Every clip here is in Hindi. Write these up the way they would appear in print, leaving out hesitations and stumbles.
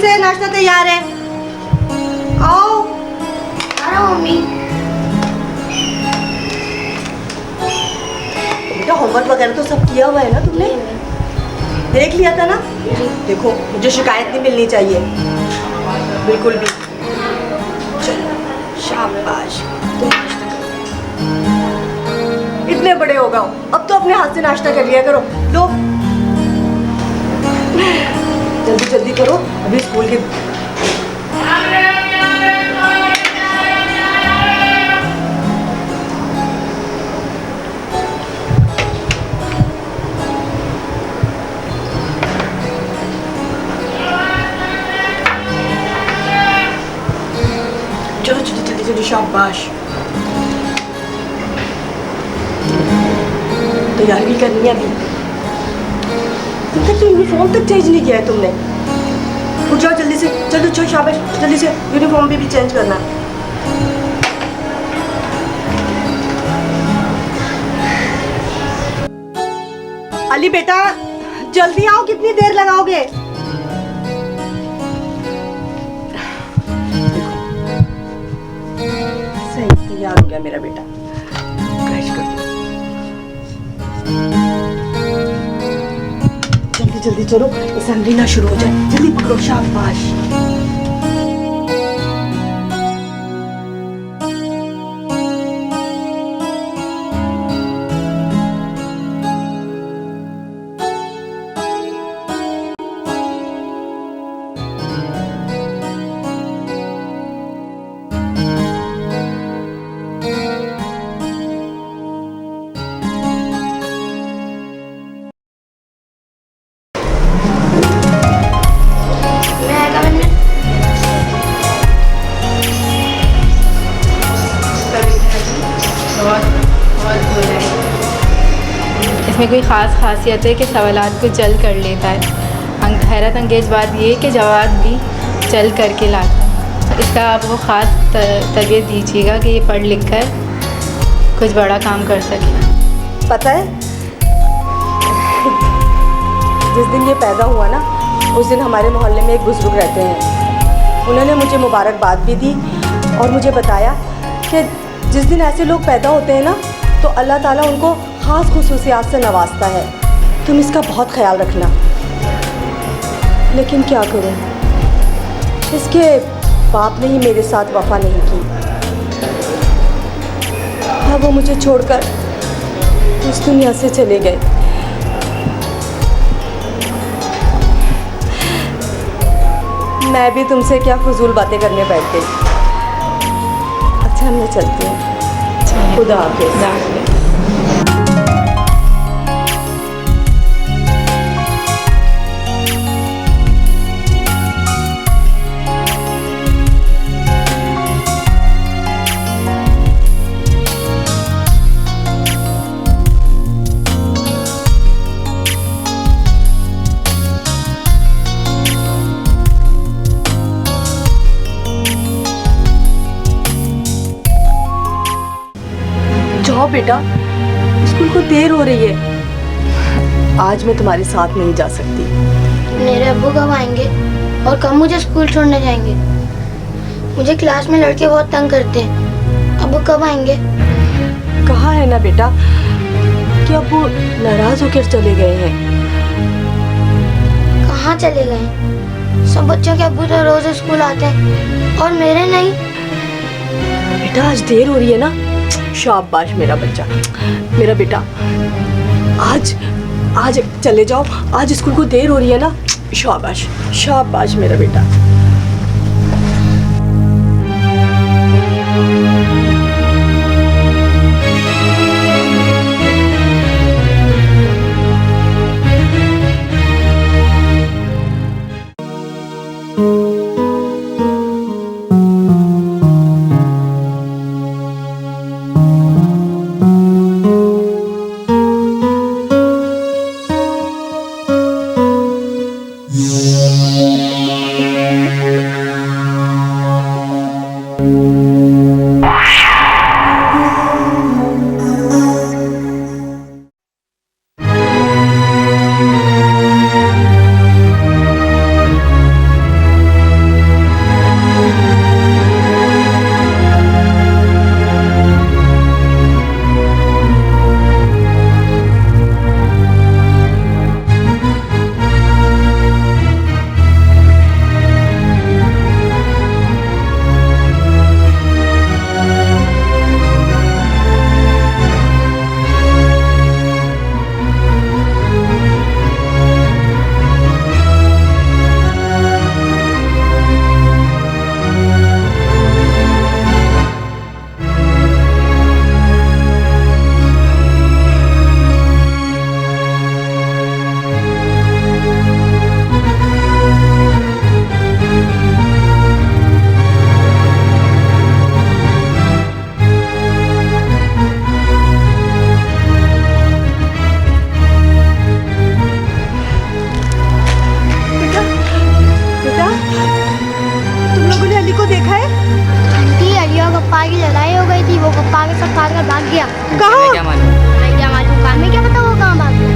से, नाश्ता तैयार है। आओ। आ रहा हूँ मम्मी। बेटा होमवर्क वगैरह तो सब किया हुआ है ना तुमने? देख लिया था ना? देखो मुझे शिकायत नहीं मिलनी चाहिए बिल्कुल भी। चलो शाबाश, तुम नाश्ता करो। इतने बड़े हो गए हो, अब तो अपने हाथ से नाश्ता कर लिया करो। लो जल्दी जल्दी करो, अभी स्कूल के चलो जल्दी जल्दी जल्दी, शाबाश। तैयारी भी करनी है अभी। तब तक तो यूनिफॉर्म तक चेंज नहीं किया है तुमने। उठ जाओ जल्दी से, जल्दी चलो शाबाश, जल्दी से यूनिफॉर्म भी चेंज करना है। अली बेटा जल्दी आओ, कितनी देर लगाओगे? सही तैयार हो गया मेरा बेटा, क्रैश कर दो। जल्दी जल्दी चलो, असेंबली ना शुरू हो जाए। जल्दी पकड़ो, शाबाश। इसमें कोई ख़ास खासियत है कि सवालात को जल कर लेता है। हैरत अंगेज बात ये है कि जवाब भी जल करके लाता है। तो इसका आप वो ख़ास तरबियत दीजिएगा कि ये पढ़ लिख कर कुछ बड़ा काम कर सके। पता है जिस दिन ये पैदा हुआ ना, उस दिन हमारे मोहल्ले में एक बुज़ुर्ग रहते हैं। उन्होंने मुझे मुबारकबाद भी दी और मुझे बताया कि जिस दिन ऐसे लोग पैदा होते हैं ना, तो अल्लाह ताला उनको ख़ास खुसूसियात से नवाजता है। तुम इसका बहुत ख्याल रखना। लेकिन क्या करूं, इसके बाप ने ही मेरे साथ वफ़ा नहीं की। अब वो मुझे छोड़कर इस दुनिया से चले गए। मैं भी तुमसे क्या फजूल बातें करने बैठ गई। अच्छा मैं चलती हूँ, खुदा हाफिज़। जाओ बेटा, स्कूल को देर हो रही है। आज मैं तुम्हारे साथ नहीं जा सकती। मेरे अब्बू कब आएंगे और कब मुझे स्कूल छोड़ने जाएंगे? मुझे क्लास में लड़के बहुत तंग करते हैं। अब्बू कब आएंगे? कहा है ना बेटा कि अब्बू नाराज होकर चले गए हैं। कहाँ चले गए? सब बच्चों के अब्बू तो रोज स्कूल आते हैं और मेरे नहीं। बेटा आज देर हो रही है ना। शाबाश मेरा बच्चा, मेरा बेटा। आज आज चले जाओ, आज स्कूल को देर हो रही है ना। शाबाश शाबाश मेरा बेटा। कहाँ? क्या मालूम? मैं क्या मालूम, काम में क्या पता वो कहाँ भाग गया।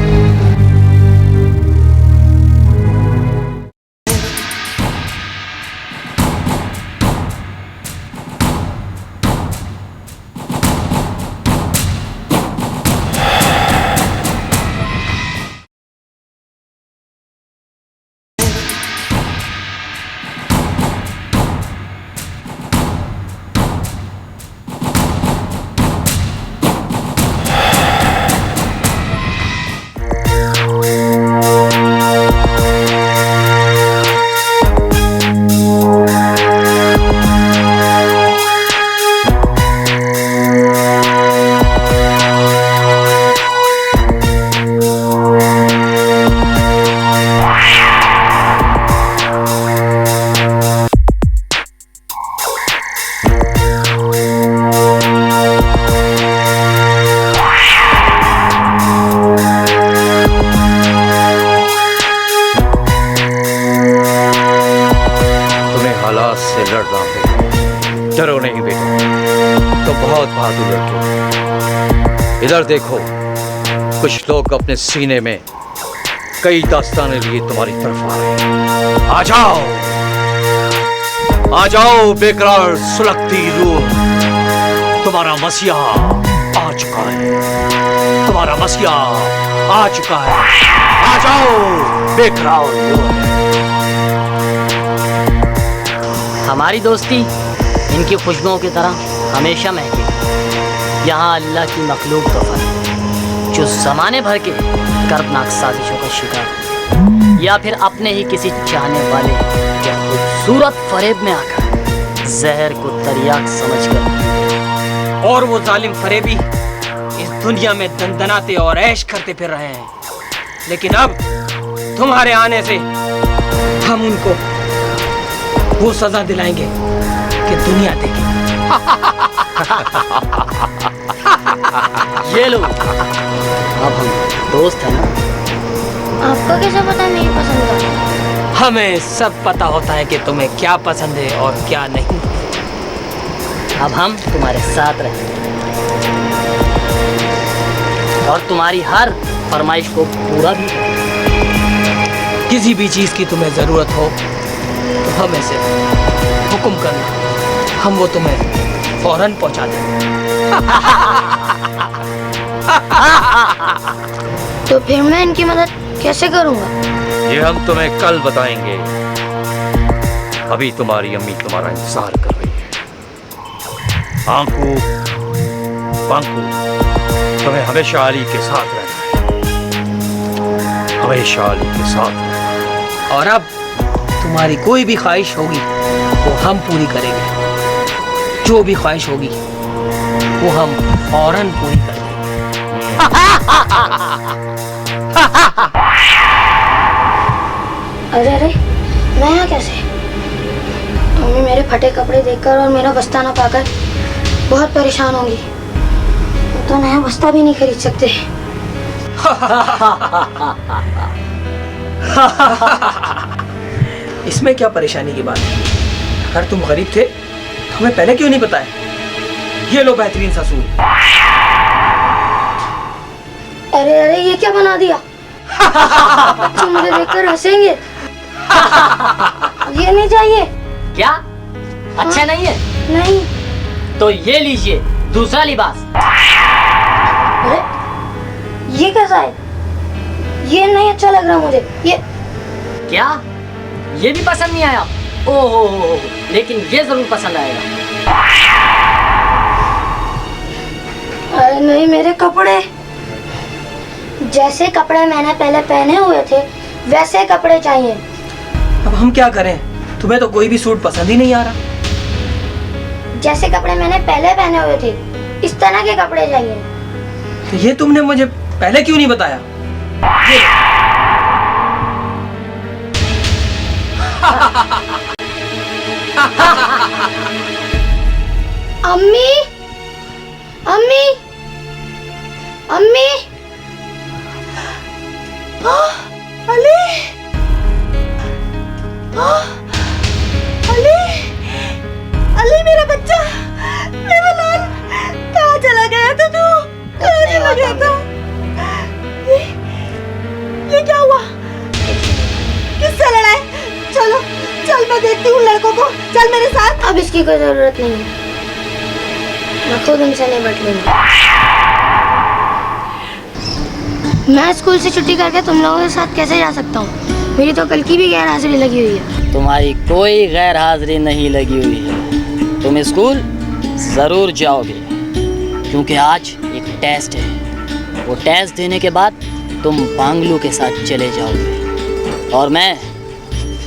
से लड़ना होगा। डरो नहीं बेटा, तो बहुत बहादुर लड़के हो। इधर देखो, कुछ लोग अपने सीने में कई दास्तानें लिए तुम्हारी तरफ आ रहे हैं। आ जाओ, आ जाओ बेकरार सुलगती रूह, तुम्हारा मसीहा आ चुका है, तुम्हारा मसीहा आ चुका है। आ जाओ बेकरार रूह। हमारी दोस्ती इनकी खुशबुओं की तरह हमेशा महके। यहाँ अल्लाह की मखलूक तो फर्क जो ज़माने भर के कर्बनाक साजिशों का शिकार या फिर अपने ही किसी चाहने वाले या खूबसूरत फरेब में आकर जहर को तरियाक समझकर, और वो जालिम फरेबी इस दुनिया में दंदनाते और ऐश करते फिर रहे हैं। लेकिन अब तुम्हारे आने से हम उनको वो सजा दिलाएंगे कि दुनिया देखे। ये लो, अब हम दोस्त हैं ना। आपको कैसे पता नहीं पसंद का? हमें सब पता होता है कि तुम्हें क्या पसंद है और क्या नहीं। अब हम तुम्हारे साथ रहेंगे और तुम्हारी हर फरमाइश को पूरा भी करेंगे। किसी भी चीज की तुम्हें जरूरत हो तो हमें से हुक्म करना, हम वो तुम्हें फौरन पहुंचा देंगे। तो फिर मैं इनकी मदद कैसे करूंगा? ये हम तुम्हें कल बताएंगे। अभी तुम्हारी अम्मी तुम्हारा इंतजार कर रही है। आंकू बांकू, तुम्हें हमेशा अली के साथ रहना है, हमेशा अली के साथ रहना है। और अब तुम्हारी कोई भी ख्वाहिश होगी वो हम पूरी करेंगे। जो भी ख्वाहिश होगी वो हम फौरन पूरी कर देंगे। अरे अरे, मैं यहाँ कैसे? मम्मी मेरे फटे कपड़े देखकर और मेरा बस्ता ना पाकर बहुत परेशान होंगी। तो नया बस्ता भी नहीं खरीद सकते। इसमें क्या परेशानी की बात है? अगर तुम गरीब थे तो हमें पहले क्यों नहीं बताया? ये लो बेहतरीन ससुर। अरे अरे, ये क्या बना दिया? बच्चे मुझे देखकर हंसेंगे। ये नहीं चाहिए। क्या अच्छा नहीं है? नहीं। तो ये लीजिए दूसरा लिबास। अरे ये कैसा है? ये नहीं अच्छा लग रहा मुझे। ये क्या ये भी पसंद नहीं आया? ओहो, लेकिन ये जरूर पसंद आएगा। अरे नहीं, मेरे कपड़े। जैसे कपड़े मैंने पहले पहने हुए थे वैसे कपड़े चाहिए। अब हम क्या करें? तुम्हें तो कोई भी सूट पसंद ही नहीं आ रहा। जैसे कपड़े मैंने पहले पहने हुए थे इस तरह के कपड़े चाहिए। तो ये तुमने मुझे पहले क्यों नहीं बताया? अम्मी, अम्मी, अम्मी। अली, अली, अली मेरा बच्चा, मेरा लाल, कहाँ चला गया था तू? आ गया था। ये क्या हुआ? किससे लड़ाई? चलो चल, मैं देखती हूँ लड़कों को। चल मेरे साथ। अब इसकी कोई जरूरत नहीं है, मैं खुद उनसे निपट लूंगा। मैं स्कूल से छुट्टी करके तुम लोगों के साथ कैसे जा सकता हूँ? मेरी तो कल की भी गैर हाजिरी लगी हुई है। तुम्हारी कोई गैर हाजिरी नहीं लगी हुई है। तुम स्कूल ज़रूर जाओगे, क्योंकि आज एक टेस्ट है। वो टेस्ट देने के बाद तुम बांगलू के साथ चले जाओगे और मैं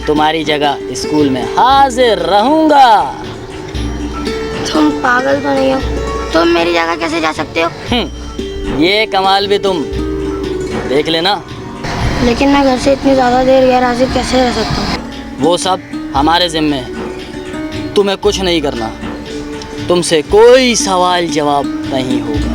तुम्हारी जगह स्कूल में हाजिर रहूँगा। तुम पागल तो नहीं हो? तुम मेरी जगह कैसे जा सकते हो? ये कमाल भी तुम देख लेना। लेकिन मैं घर से इतनी ज़्यादा देर गैर हाजिर कैसे रह सकता हूँ? वो सब हमारे ज़िम्मे है। तुम्हें कुछ नहीं करना, तुमसे कोई सवाल जवाब नहीं होगा।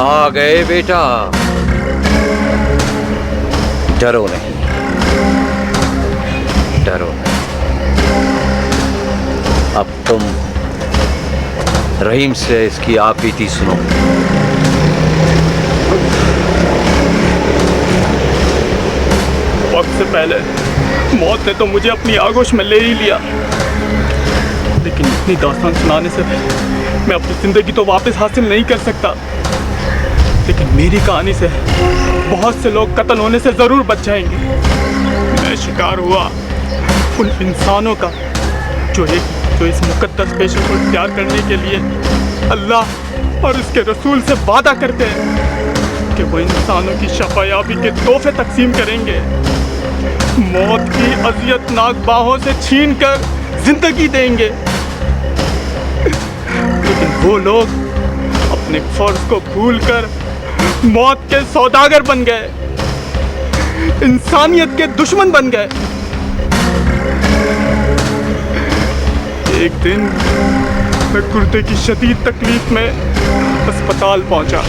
आ गए बेटा, डरो नहीं, डरो नहीं। अब तुम रहीम से इसकी आप बीती सुनो। वक्त से पहले मौत ने तो मुझे अपनी आगोश में ले ही लिया, लेकिन इतनी दास्तान सुनाने से मैं अपनी जिंदगी तो वापस हासिल नहीं कर सकता। लेकिन मेरी कहानी से बहुत से लोग कत्ल होने से ज़रूर बच जाएंगे। मैं शिकार हुआ उन इंसानों का जो इस मुकद्दस पेशे को इख्तियार करने के लिए अल्लाह और उसके रसूल से वादा करते हैं कि वो इंसानों की शफायाबी के तोहफे तकसीम करेंगे, मौत की अज़ियतनाक बाहों से छीन कर जिंदगी देंगे। लेकिन वो लोग अपने फर्ज को भूलकर मौत के सौदागर बन गए, इंसानियत के दुश्मन बन गए। एक दिन मैं गुर्दे की शदीद तकलीफ में अस्पताल पहुंचा।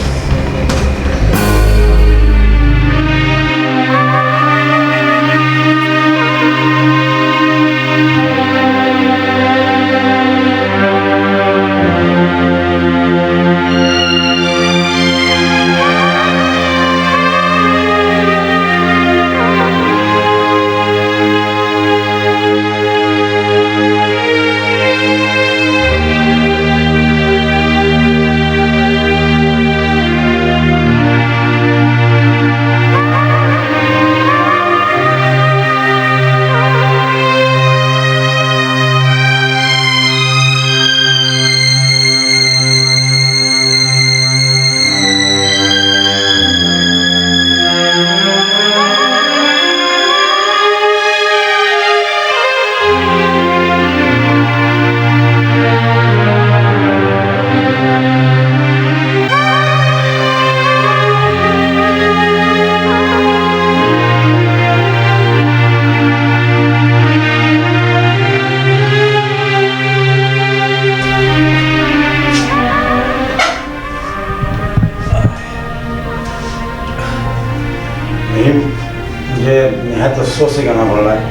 अफसोस से कहना पड़ रहा है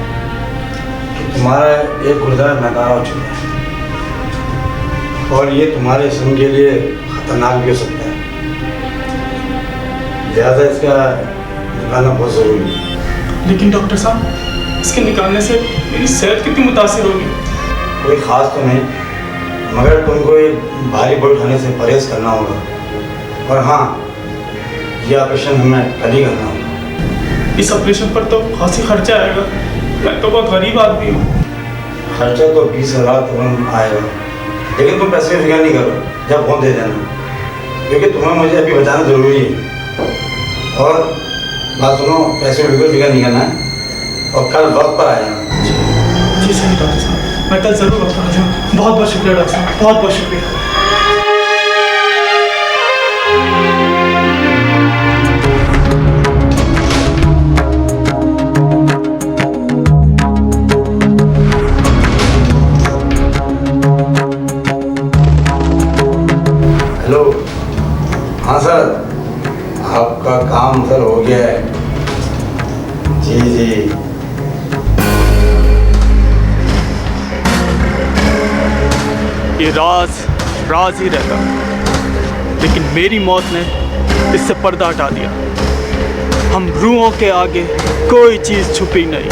कि तुम्हारा एक गुर्दा नाकारा हो चुका है और ये तुम्हारे जिस्म के लिए खतरनाक भी हो सकता है। ज़्यादा इसका निकालना बहुत ज़रूरी है। लेकिन डॉक्टर साहब, इसके निकालने से मेरी सेहत कितनी मुतासिर होगी? कोई ख़ास तो नहीं, मगर तुमको ये भारी बोझ उठाने से परहेज करना होगा। और हाँ, ये ऑपरेशन हमें कल ही करना होगा। इस ऑपरेशन पर तो खासी खर्चा आएगा। मैं तो बहुत गरीब आदमी हूँ। खर्चा तो 20,000 तक आएगा, लेकिन तुम पैसे की फिक्र नहीं करो, जब फोन दे देना, क्योंकि तुम्हें मुझे अभी बचाना ज़रूरी है। और बात सुनो, पैसे की बिल्कुल फिक्र नहीं करना है और कल वक्त पर आ जाना। जी सही डॉक्टर साहब, मैं कल ज़रूर वक्त पर आ जाऊँ। बहुत बहुत शुक्रिया डॉक्टर साहब, बहुत बहुत शुक्रिया। हेलो, हाँ सर, आपका काम सर हो गया है। जी जी, ये राज ही रहता, लेकिन मेरी मौत ने इससे पर्दा हटा दिया। हम रूहों के आगे कोई चीज़ छुपी नहीं।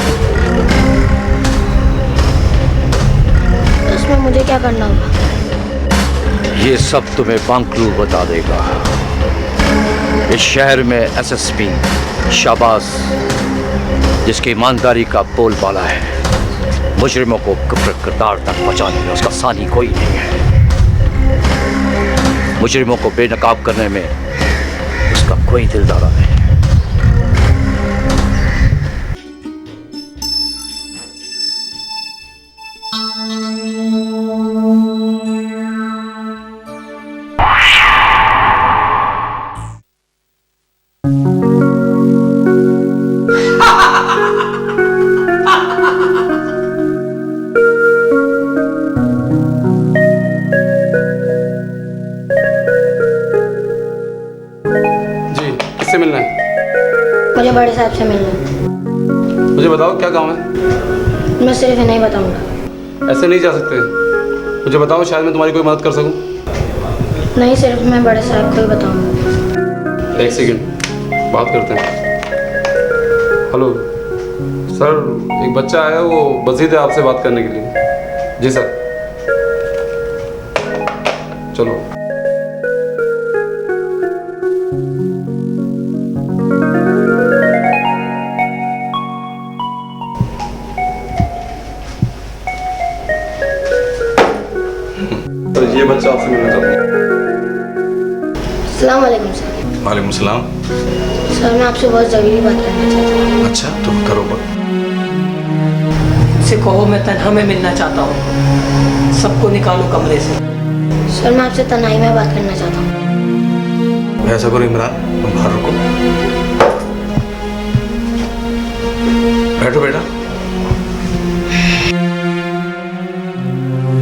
इसमें मुझे क्या करना होगा? ये सब तुम्हें बांकलू बता देगा। इस शहर में एसएसपी शाबाश, जिसकी ईमानदारी का बोलबाला है, मुजरिमों को कुफ्र किरदार तक पहुंचाने में उसका सानी कोई नहीं है। मुजरिमों को बेनकाब करने में उसका कोई दिलदारा नहीं। किससे मिलना है? मुझे बड़े साहब से मिलना है। मुझे बताओ क्या काम है? मैं सिर्फ नहीं बताऊंगा। ऐसे नहीं जा सकते, मुझे बताओ, शायद मैं तुम्हारी कोई मदद कर सकूं। नहीं, सिर्फ मैं बड़े साहब को ही बताऊंगा। एक सेकंड, बात करते हैं। हेलो सर, एक बच्चा आया, वो बजीद है आपसे बात करने के लिए। जी सर, चलो। तो ये बच्चा आपसे मिलना चाहता है। अस्सलाम वालेकुम सर। वालेकुम सलाम। सर, मैं आपसे बहुत ज़रूरी बात करना चाहता हूँ। अच्छा, तो करो बात। से कहो मैं तन्हा में मिलना चाहता हूँ। सबको निकालो कमरे से। सर, मैं आपसे तन्हाई में बात करना चाहता हूँ। ऐसा करो इमरान, तुम बाहर रुको। बैठो बेटा।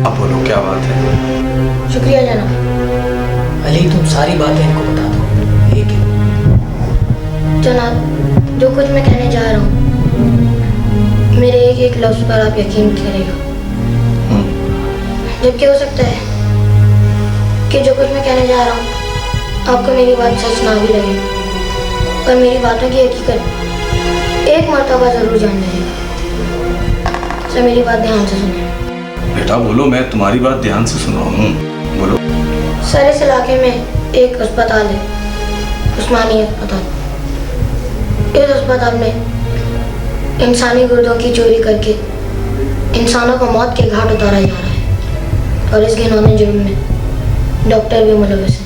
अब बोलो क्या बात है? शुक्रिया जनाब। अली, तुम सारी बातें इनको बता दो, एक एक। जनाब, जो कुछ मैं कहने जा रहा हूँ, मेरे एक एक लफ्ज़ पर आप यकीन करेगा। जबकि हो सकता है कि जो कुछ मैं कहने जा रहा हूँ आपको मेरी बात सच ना भी लगे, पर मेरी बातों की हकीकत एक मर्तबा ज़रूर जान जाएगा। सर, मेरी बात ध्यान से सुनिए। बेटा बोलो, मैं तुम्हारी बात ध्यान से सुन रहा हूँ, बोलो। सर, इस इलाके में एक अस्पताल है, उस्मानी अस्पताल। इस अस्पताल में इंसानी गुर्दों की चोरी करके इंसानों को मौत के घाट उतारा जा रहा है, और इस घिनौने जुर्म में डॉक्टर भी मुलविस है।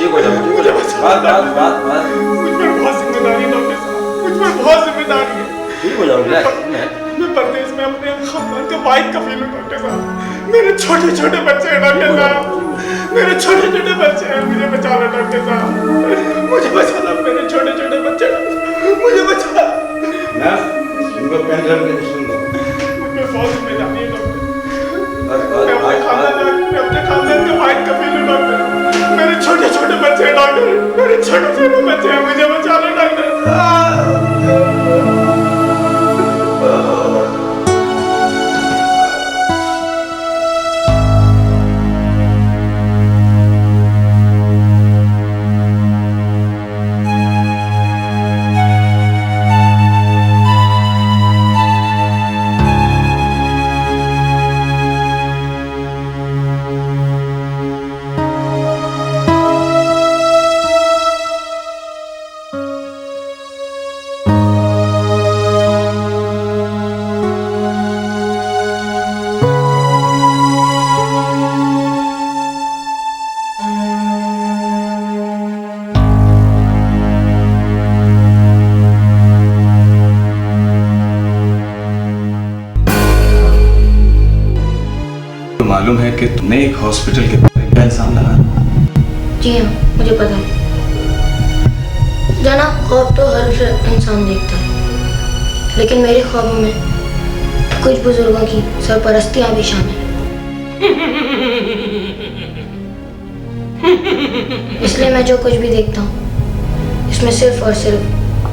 ठीक हो जाओ, ठीक हो जाओ। बात मुझ पर बहुत जिम्मेदारी है डॉक्टर साहब, मुझ पर बहुत जिम्मेदारी है। ठीक हो जाओ, रिलैक्स। मैं परदेश में अपने खानदान का वाइफ कफील हूँ डॉक्टर साहब। मेरे छोटे छोटे बच्चे हैं डॉक्टर साहब, मेरे छोटे छोटे बच्चे हैं, मुझे बचा लो डॉक्टर साहब, मुझे बचा लो, मेरे छोटे छोटे बच्चे, मुझे बचा लो। इनको पेन ड्राइव के सुन दो। मुझ पर बहुत जिम्मेदारी है डॉक्टर। मैं अपने खानदान का वाइफ कफील हूँ डॉक्टर। मेरे छोटे छोटे बच्चे हैं डॉक्टर, मेरे छोटे छोटे बच्चे हैं, मुझे बचा लो डॉक्टर। मालूम है कि तुमने एक हॉस्पिटल के बारे में इल्जाम लगाया। जी हाँ, मुझे पता है। जाना ख्वाब तो हर इंसान देखता है, लेकिन मेरे ख्वाबों में कुछ बुजुर्गों की सरपरस्तियाँ भी शामिल हैं। इसलिए मैं जो कुछ भी देखता हूँ, इसमें सिर्फ और सिर्फ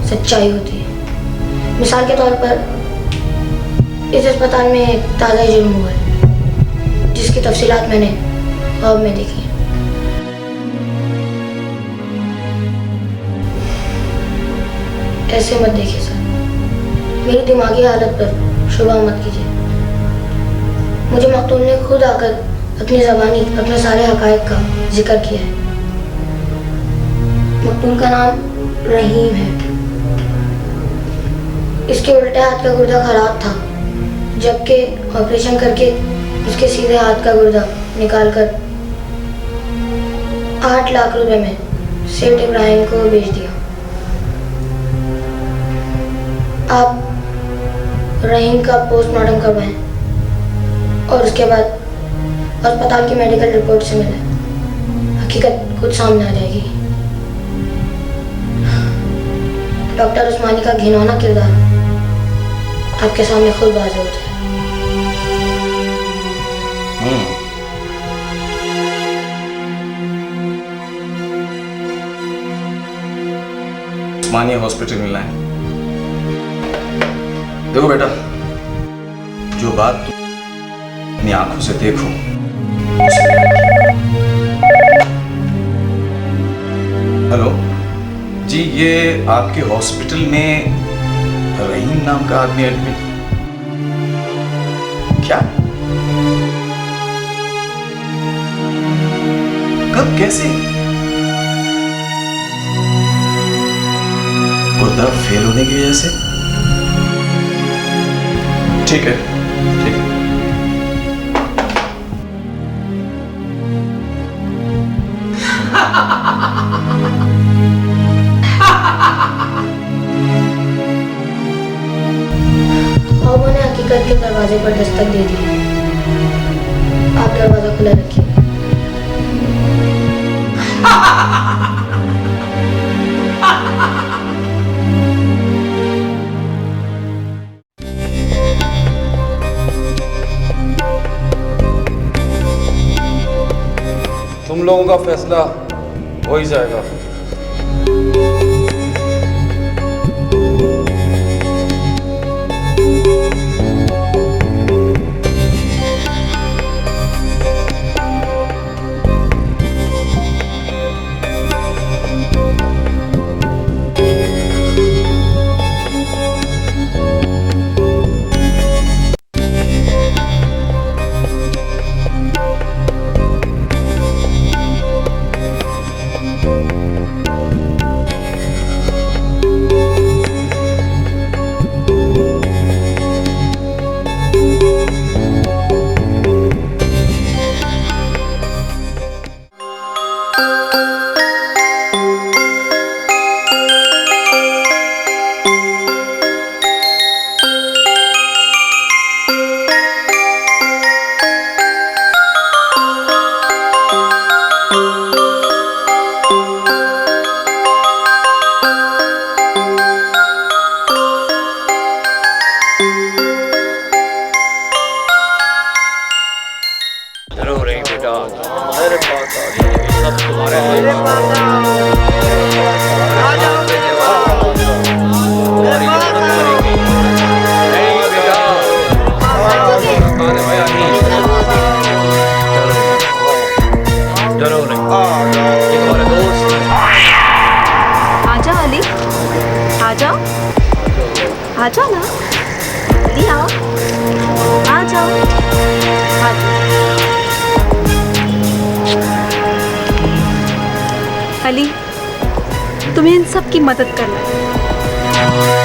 सच्चाई होती है। मिसाल के तौर पर इस अस्पताल में एक ताज़ा जुर्म हुआ है, जिसकी तफसीलात मैंने ख्वाब में देखी। ऐसे मत देखिए सर, मेरी दिमागी हालत पर शुबह मत कीजिए। मुझे मकतूल ने खुद आकर अपनी ज़बानी अपने सारे हक़ाइक़ का जिक्र किया है। मकतूल का नाम रहीम है। इसके उल्टे हाथ का गुर्दा खराब था, जबकि ऑपरेशन करके उसके सीधे हाथ का गुर्दा निकालकर 8 लाख रुपए में सेठ इब्राहिम को बेच दिया। आप रहीम का पोस्टमार्टम करवाएं और उसके बाद अस्पताल की मेडिकल रिपोर्ट से मिले हकीकत खुद सामने आ जाएगी। डॉक्टर उस्मानी का घिनौना किरदार आपके सामने खुद वाज़ेह होता है। उस्मानिया हॉस्पिटल में लाएं। देखो बेटा, जो बात तुम अपनी आंखों से देखो, हेलो जी, ये आपके हॉस्पिटल में रहीम नाम का आदमी एडमिट? क्या? कब, कैसे? गुर्दा फेल होने की वजह से? ठीक है, ठीक है। ख्वाबों ने हकीकत के दरवाजे पर दस्तक दे दी। आप दरवाजा खुला रखिए। तुम लोगों का फैसला हो ही जाएगा। जाओ आ जाओ ना, जल्दी आओ, आ जाओ, आ जाओ। अली, तुम्हें इन सब की मदद करना है।